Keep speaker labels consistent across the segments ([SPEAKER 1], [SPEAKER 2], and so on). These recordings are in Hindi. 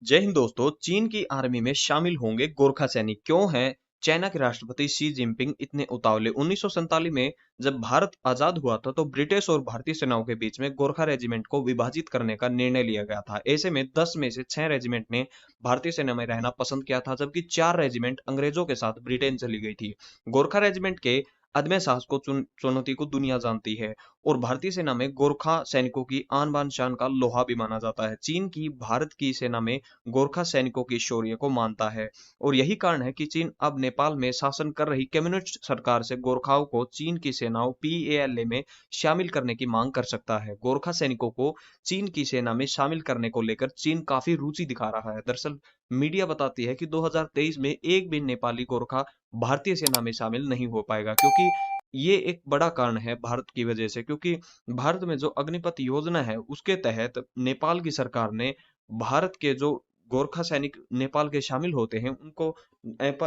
[SPEAKER 1] जय हिंद दोस्तों। चीन की आर्मी में शामिल होंगे गोरखा सैनिक। क्यों हैं चाइना के राष्ट्रपति शी जिनपिंग इतने उतावले? 1947 में जब भारत आजाद हुआ था तो ब्रिटिश और भारतीय सेनाओं के बीच में गोरखा रेजिमेंट को विभाजित करने का निर्णय लिया गया था। ऐसे में 10 में से 6 रेजिमेंट ने भारतीय सेना में रहना पसंद किया था, जबकि 4 रेजिमेंट अंग्रेजों के साथ ब्रिटेन चली गई थी। गोरखा रेजिमेंट के अदम्य साहस को चुनौती को दुनिया जानती है और भारतीय सेना में गोरखा सैनिकों की आन बान शान का लोहा भी माना जाता है। चीन की भारत की सेना में गोरखा सैनिकों की शौर्य को मानता है और यही कारण है कि चीन अब नेपाल में शासन कर रही कम्युनिस्ट सरकार से गोरखाओं को चीन की सेनाओं पीएलए में शामिल करने की मांग कर सकता है। गोरखा सैनिकों को चीन की सेना में शामिल करने को लेकर चीन काफी रुचि दिखा रहा है। दरअसल मीडिया बताती है कि 2023 में एक भी नेपाली गोरखा भारतीय सेना में शामिल नहीं हो पाएगा, क्योंकि ये एक बड़ा कारण है भारत की वजह से। क्योंकि भारत में जो अग्निपथ योजना है उसके तहत नेपाल की सरकार ने भारत के जो गोरखा सैनिक नेपाल के शामिल होते हैं उनको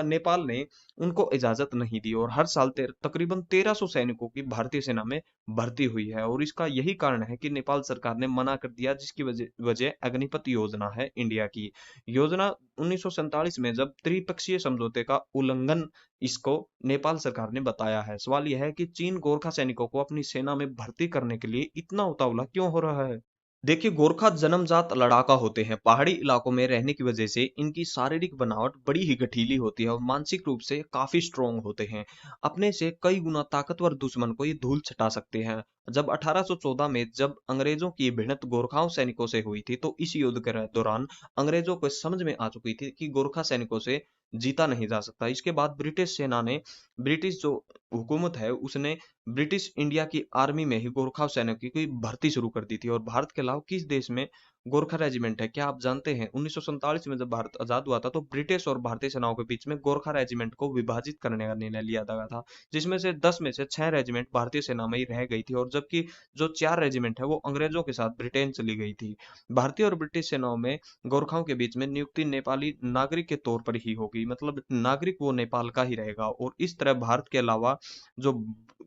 [SPEAKER 1] नेपाल ने उनको इजाजत नहीं दी और हर साल तकरीबन 1300 सैनिकों की भारतीय सेना में भर्ती हुई है। और इसका यही कारण है कि नेपाल सरकार ने मना कर दिया, जिसकी वजह वजह अग्निपथ योजना है इंडिया की योजना। 1947 में जब त्रिपक्षीय समझौते का उल्लंघन इसको नेपाल सरकार ने बताया है। सवाल यह है कि चीन गोरखा सैनिकों को अपनी सेना में भर्ती करने के लिए इतना उतावला क्यों हो रहा है? देखिए, गोरखा जन्मजात लड़ाका होते हैं। पहाड़ी इलाकों में रहने की वजह से इनकी शारीरिक बनावट बड़ी ही गठीली होती है और मानसिक रूप से काफी स्ट्रोंग होते हैं। अपने से कई गुना ताकतवर दुश्मन को ये धूल छटा सकते हैं। जब 1814 में जब अंग्रेजों की भिड़ंत गोरखाओं सैनिकों से हुई थी तो इस युद्ध के दौरान अंग्रेजों को समझ में आ चुकी थी कि गोरखा सैनिकों से जीता नहीं जा सकता। इसके बाद ब्रिटिश सेना ने, ब्रिटिश जो हुकूमत है उसने ब्रिटिश इंडिया की आर्मी में ही गोरखा सैनिकों की भर्ती शुरू कर दी थी। और भारत के अलावा किस देश में गोरखा रेजिमेंट है क्या आप जानते हैं? 1947 में जब भारत आजाद हुआ था तो ब्रिटिश और भारतीय सेनाओं के बीच में गोरखा रेजिमेंट को विभाजित करने का निर्णय लिया गया था, जिसमें से 10 में से 6 रेजिमेंट भारतीय सेना में ही रह गई थी और जबकि जो 4 रेजिमेंट है वो अंग्रेजों के साथ ब्रिटेन चली गई थी। भारतीय और ब्रिटिश सेनाओं में गोरखाओं के बीच में नियुक्ति नेपाली नागरिक के तौर पर ही होगी, मतलब नागरिक वो नेपाल का ही रहेगा। और इस तरह भारत के अलावा जो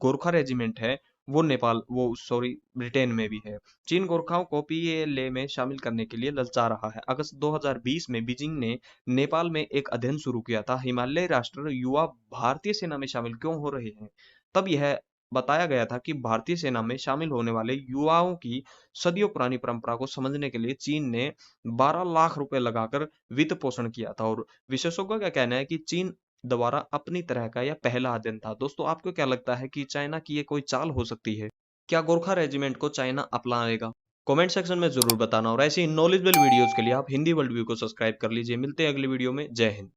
[SPEAKER 1] गोरखा रेजिमेंट है वो सॉरी ब्रिटेन में भी है। चीन गोरखाओं को पीएलए में शामिल करने के लिए ललचा रहा है। अगस्त 2020 में बीजिंग ने नेपाल में एक अध्ययन शुरू किया था, हिमालय राष्ट्र युवा भारतीय सेना में शामिल क्यों हो रहे हैं। तब यह बताया गया था कि भारतीय सेना में शामिल होने वाले युवाओं की सदियों पुरानी परंपरा को समझने के लिए चीन ने 12 लाख रुपए लगाकर वित्त पोषण किया था। और विशेषज्ञों का कहना है कि चीन दोबारा अपनी तरह का यह पहला अध्ययन था। दोस्तों, आपको क्या लगता है कि चाइना की ये कोई चाल हो सकती है? क्या गोरखा रेजिमेंट को चाइना अपनाएगा? कमेंट सेक्शन में जरूर बताना और ऐसी नॉलेजेबल वीडियोस के लिए आप हिंदी वर्ल्ड व्यू को सब्सक्राइब कर लीजिए। मिलते हैं अगली वीडियो में। जय हिंद।